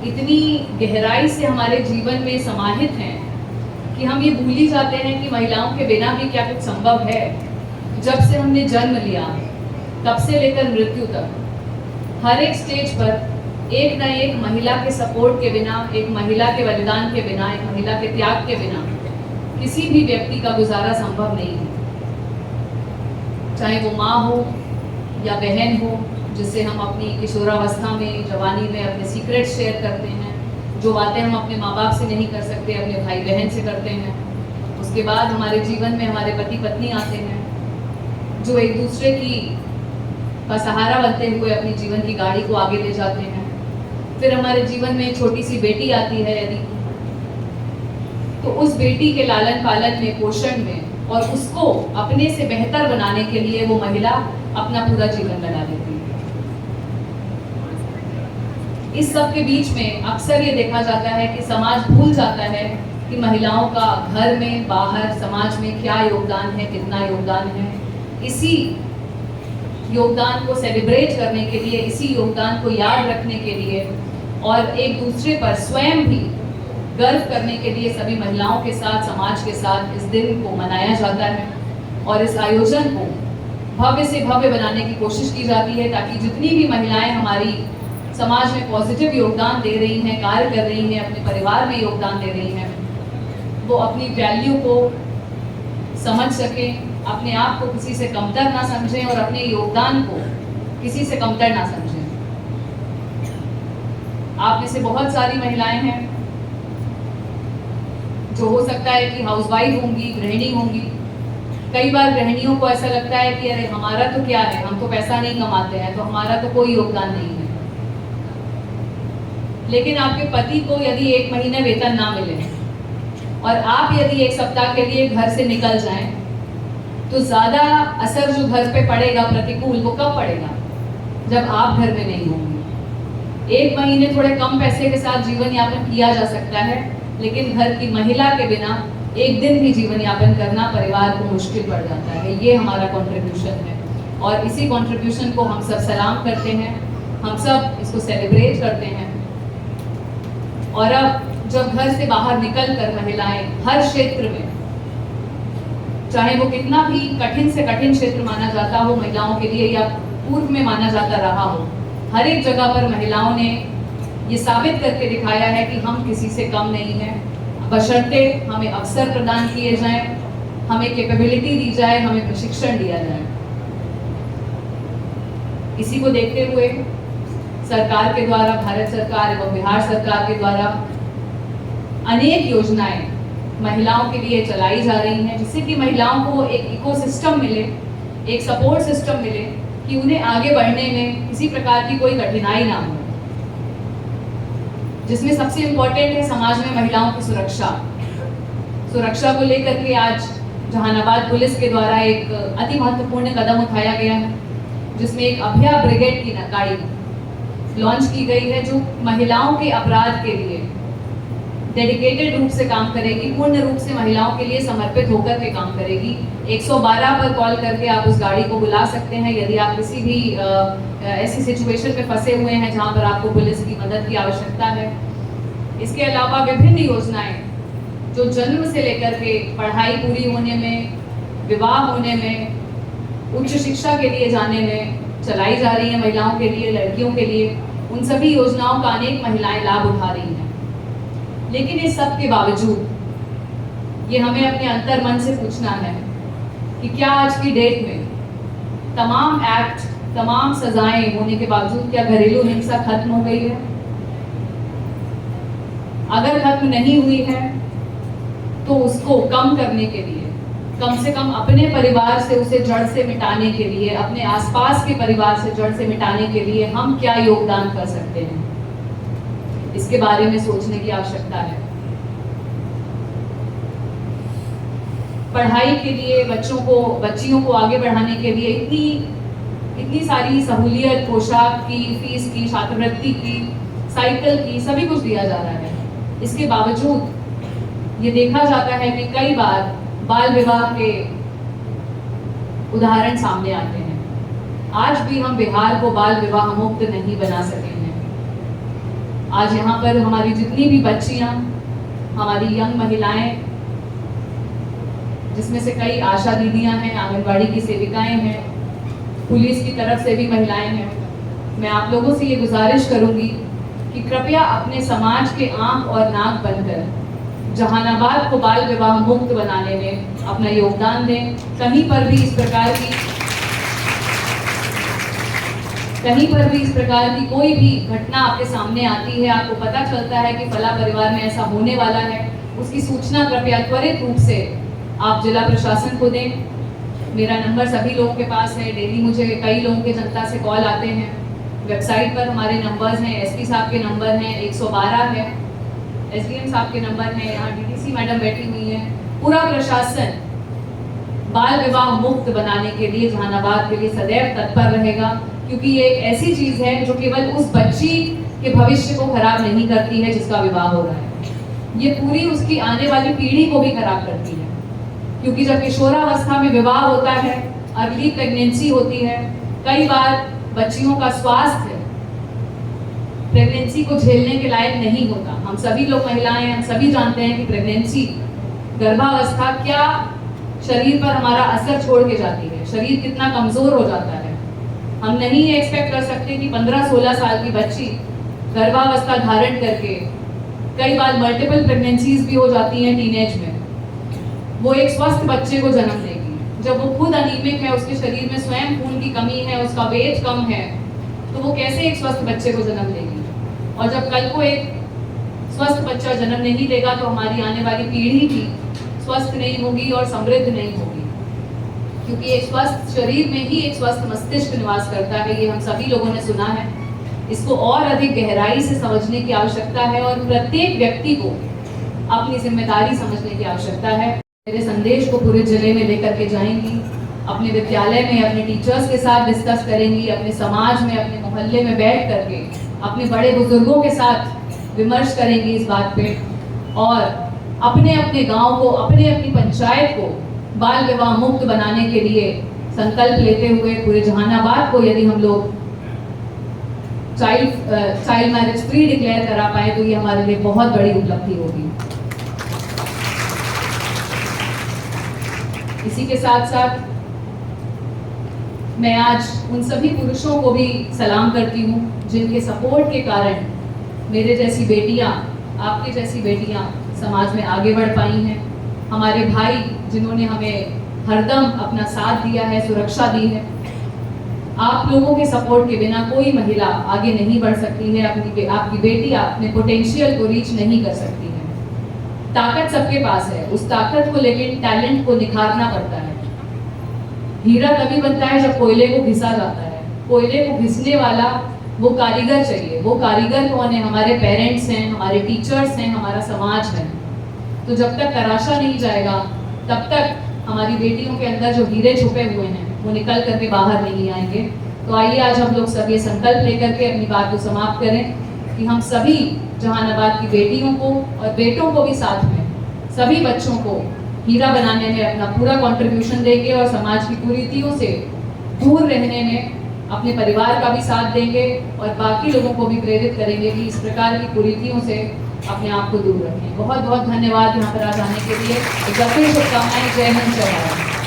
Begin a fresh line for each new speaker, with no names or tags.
इतनी गहराई से हमारे जीवन में समाहित हैं कि हम ये भूल ही जाते हैं कि महिलाओं के बिना भी क्या कुछ संभव है। जब से हमने जन्म लिया तब से लेकर मृत्यु तक हर एक स्टेज पर एक न एक महिला के सपोर्ट के बिना, एक महिला के बलिदान के बिना, एक महिला के त्याग के बिना किसी भी व्यक्ति का गुजारा संभव नहीं है। चाहे वो माँ हो या बहन हो, जिससे हम अपनी किशोरावस्था में, जवानी में अपने सीक्रेट शेयर करते हैं, जो बातें हम अपने माँ बाप से नहीं कर सकते अपने भाई बहन से करते हैं। उसके बाद हमारे जीवन में हमारे पति पत्नी आते हैं, जो एक दूसरे की का सहारा बनते हुए अपनी जीवन की गाड़ी को आगे ले जाते हैं। फिर हमारे जीवन में छोटी सी बेटी आती है यदि, तो उस बेटी के लालन पालन में, पोषण में और उसको अपने से बेहतर बनाने के लिए वो महिला अपना पूरा जीवन लगा देती है। इस सब के बीच में अक्सर ये देखा जाता है कि समाज भूल जाता है कि महिलाओं का घर में, बाहर, समाज में क्या योगदान है, कितना योगदान है। इसी योगदान को सेलिब्रेट करने के लिए, इसी योगदान को याद रखने के लिए और एक दूसरे पर स्वयं भी गर्व करने के लिए सभी महिलाओं के साथ, समाज के साथ इस दिन को मनाया जाता है और इस आयोजन को भव्य से भव्य बनाने की कोशिश की जाती है, ताकि जितनी भी महिलाएं हमारी समाज में पॉजिटिव योगदान दे रही हैं, कार्य कर रही हैं, अपने परिवार में योगदान दे रही हैं, वो अपनी वैल्यू को समझ सकें, अपने आप को किसी से कमतर ना समझें और अपने योगदान को किसी से कमतर ना समझें। आप में से बहुत सारी महिलाएं हैं जो हो सकता है कि हाउसवाइफ होंगी, गृहिणी होंगी। कई बार गृहिणियों को ऐसा लगता है कि अरे हमारा तो क्या है, हम तो पैसा नहीं कमाते हैं, तो हमारा तो कोई योगदान नहीं है। लेकिन आपके पति को यदि 1 महीने वेतन ना मिले और आप यदि 1 सप्ताह के लिए घर से निकल जाएं, तो ज्यादा असर जो घर पे पड़ेगा प्रतिकूल, वो कब पड़ेगा? जब आप घर में नहीं होंगे। 1 महीने थोड़े कम पैसे के साथ जीवन यापन किया जा सकता है, लेकिन घर की महिला के बिना 1 दिन भी जीवन यापन करना परिवार को मुश्किल पड़ जाता है। ये हमारा कंट्रीब्यूशन है और इसी कंट्रीब्यूशन को हम सब सलाम करते हैं, हम सब इसको सेलिब्रेट करते हैं। और अब जब घर से बाहर निकलकर महिलाएं हर क्षेत्र में, चाहे वो कितना भी कठिन से कठिन क्षेत्र माना जाता हो महिलाओं के लिए या पूर्व में माना जाता रहा हो, हर एक जगह पर महिलाओं ने ये साबित करके दिखाया है कि हम किसी से कम नहीं हैं, बशर्ते हमें अवसर प्रदान किए जाएं, हमें कैपेबिलिटी दी जाए, हमें प्रशिक्षण दिया जाए। इसी को देखते हुए सरकार के द्वारा, भारत सरकार एवं बिहार सरकार के द्वारा अनेक योजनाएं महिलाओं के लिए चलाई जा रही हैं, जिससे कि महिलाओं को एक इकोसिस्टम मिले, एक सपोर्ट सिस्टम मिले कि उन्हें आगे बढ़ने में किसी प्रकार की कोई कठिनाई ना हो। जिसमें सबसे इम्पोर्टेंट है समाज में महिलाओं की सुरक्षा को लेकर के आज जहानाबाद पुलिस के द्वारा एक अति महत्वपूर्ण कदम उठाया गया है, जिसमें एक अभया ब्रिगेड की गाड़ी लॉन्च की गई है, जो महिलाओं के अपराध के लिए डेडिकेटेड रूप से काम करेगी, पूर्ण रूप से महिलाओं के लिए समर्पित होकर के काम करेगी। 112 पर कॉल करके आप उस गाड़ी को बुला सकते हैं यदि आप किसी भी ऐसी सिचुएशन में फंसे हुए हैं जहां पर आपको पुलिस की मदद की आवश्यकता है। इसके अलावा विभिन्न योजनाएं जो जन्म से लेकर के पढ़ाई पूरी होने में, विवाह होने में, उच्च शिक्षा के लिए जाने में चलाई जा रही है महिलाओं के लिए, लड़कियों के लिए, उन सभी योजनाओं का अनेक महिलाएं लाभ उठा रही हैं। लेकिन इस सब के बावजूद ये हमें अपने अंतर मन से पूछना है कि क्या आज की डेट में तमाम एक्ट, तमाम सजाएं होने के बावजूद क्या घरेलू हिंसा खत्म हो गई है? अगर खत्म नहीं हुई है तो उसको कम करने के लिए, कम से कम अपने परिवार से उसे जड़ से मिटाने के लिए, अपने आसपास के परिवार से जड़ से मिटाने के लिए हम क्या योगदान कर सकते हैं, इसके बारे में सोचने की आवश्यकता है। पढ़ाई के लिए बच्चियों को आगे बढ़ाने के लिए इतनी सारी सहूलियत, पोशाक की, फीस की, छात्रवृत्ति की, साइकिल की, सभी कुछ दिया जा रहा है। इसके बावजूद ये देखा जाता है कि कई बार बाल विवाह के उदाहरण सामने आते हैं। आज भी हम बिहार को बाल विवाह मुक्त नहीं बना सके हैं। आज यहाँ पर हमारी जितनी भी बच्चियाँ, हमारी यंग महिलाएं, जिसमें से कई आशा दीदियाँ हैं, आंगनबाड़ी की सेविकाएं हैं, पुलिस की तरफ से भी महिलाएं हैं, मैं आप लोगों से ये गुजारिश करूंगी कि कृपया अपने समाज के आंख और नाक बनकर जहानाबाद को बाल विवाह मुक्त बनाने में अपना योगदान दें। कहीं पर भी इस प्रकार की कोई भी घटना आपके सामने आती है, आपको पता चलता है कि फला परिवार में ऐसा होने वाला है, उसकी सूचना कृपया त्वरित रूप से आप जिला प्रशासन को दें। मेरा नंबर सभी लोगों के पास है, डेली मुझे कई लोगों के जनता से कॉल आते हैं। वेबसाइट पर हमारे नंबर्स हैं, एसपी साहब के नंबर हैं, 112 है, एसडीएम साहब के नंबर हैं, यहाँ डीडीसी मैडम बैठी हुई हैं। पूरा प्रशासन बाल विवाह मुक्त बनाने के लिए जहानाबाद के लिए सदैव तत्पर रहेगा, क्योंकि ये एक ऐसी चीज है जो केवल उस बच्ची के भविष्य को खराब नहीं करती है जिसका विवाह हो रहा है, ये पूरी उसकी आने वाली पीढ़ी को भी खराब करती है। क्योंकि जब किशोरावस्था में विवाह होता है, अर्ली प्रेगनेंसी होती है, कई बार बच्चियों का स्वास्थ्य प्रेगनेंसी को झेलने के लायक नहीं होता। हम सभी लोग महिलाएं हैं, हम सभी जानते हैं कि प्रेगनेंसी, गर्भावस्था क्या शरीर पर हमारा असर छोड़ के जाती है, शरीर कितना कमजोर हो जाता है। हम नहीं एक्सपेक्ट कर सकते कि 15-16 साल की बच्ची गर्भावस्था धारण करके, कई बार मल्टीपल प्रेगनेंसीज भी हो जाती हैं टीनेज में, वो एक स्वस्थ बच्चे को जन्म देगी। जब वो खुद अनीमिक है, उसके शरीर में स्वयं खून की कमी है, उसका वेट कम है, तो वो कैसे एक स्वस्थ बच्चे को जन्म देगी? और जब कल को एक स्वस्थ बच्चा जन्म नहीं देगा तो हमारी आने वाली पीढ़ी भी स्वस्थ नहीं होगी और समृद्ध नहीं होगी, क्योंकि एक स्वस्थ शरीर में ही एक स्वस्थ मस्तिष्क निवास करता है। ये हम सभी लोगों ने सुना है। इसको और अधिक गहराई से समझने की आवश्यकता है और प्रत्येक व्यक्ति को अपनी जिम्मेदारी समझने की आवश्यकता है। मेरे संदेश को पूरे जिले में लेकर के जाएंगी, अपने विद्यालय में अपने टीचर्स के साथ डिस्कस करेंगी, अपने समाज में, अपने मोहल्ले में बैठ करके अपने बड़े बुजुर्गों के साथ विमर्श करेंगी इस बात पे, और अपने अपने गांव को, अपने अपनी पंचायत को बाल विवाह मुक्त बनाने के लिए संकल्प लेते हुए पूरे जहानाबाद को यदि हम लोग चाइल्ड मैरिज फ्री डिक्लेयर करा पाए तो ये हमारे लिए बहुत बड़ी उपलब्धि होगी। इसी के साथ साथ मैं आज उन सभी पुरुषों को भी सलाम करती हूँ जिनके सपोर्ट के कारण मेरे जैसी बेटियाँ, आपकी जैसी बेटियाँ समाज में आगे बढ़ पाई हैं। हमारे भाई जिन्होंने हमें हरदम अपना साथ दिया है, सुरक्षा दी है। आप लोगों के सपोर्ट के बिना कोई महिला आगे नहीं बढ़ सकती है, आपकी बेटियाँ अपने पोटेंशियल को रीच नहीं कर सकती है। ताकत सबके पास है, उस ताकत को लेकिन टैलेंट को निखारना पड़ता है। हीरा तभी बनता है जब कोयले को घिसा जाता है। कोयले को घिसने वाला वो कारीगर चाहिए। वो कारीगर कौन है? हमारे पेरेंट्स हैं, हमारे टीचर्स हैं, हमारा समाज है। तो जब तक तराशा नहीं जाएगा तब तक हमारी बेटियों के अंदर जो हीरे छुपे हुए हैं वो निकल करके बाहर नहीं आएंगे। तो आइए आज हम लोग सब ये संकल्प लेकर के अपनी बात को समाप्त करें कि हम सभी जहानाबाद की बेटियों को और बेटों को भी साथ में, सभी बच्चों को हीरा बनाने में अपना पूरा कंट्रीब्यूशन देंगे और समाज की कुरीतियों से दूर रहने में अपने परिवार का भी साथ देंगे और बाकी लोगों को भी प्रेरित करेंगे कि इस प्रकार की कुरीतियों से अपने आप को दूर रखें। बहुत बहुत धन्यवाद यहाँ पर आज आने के लिए। एक बार फिर शुभकामनाएं। जय हिंद, जय भारत।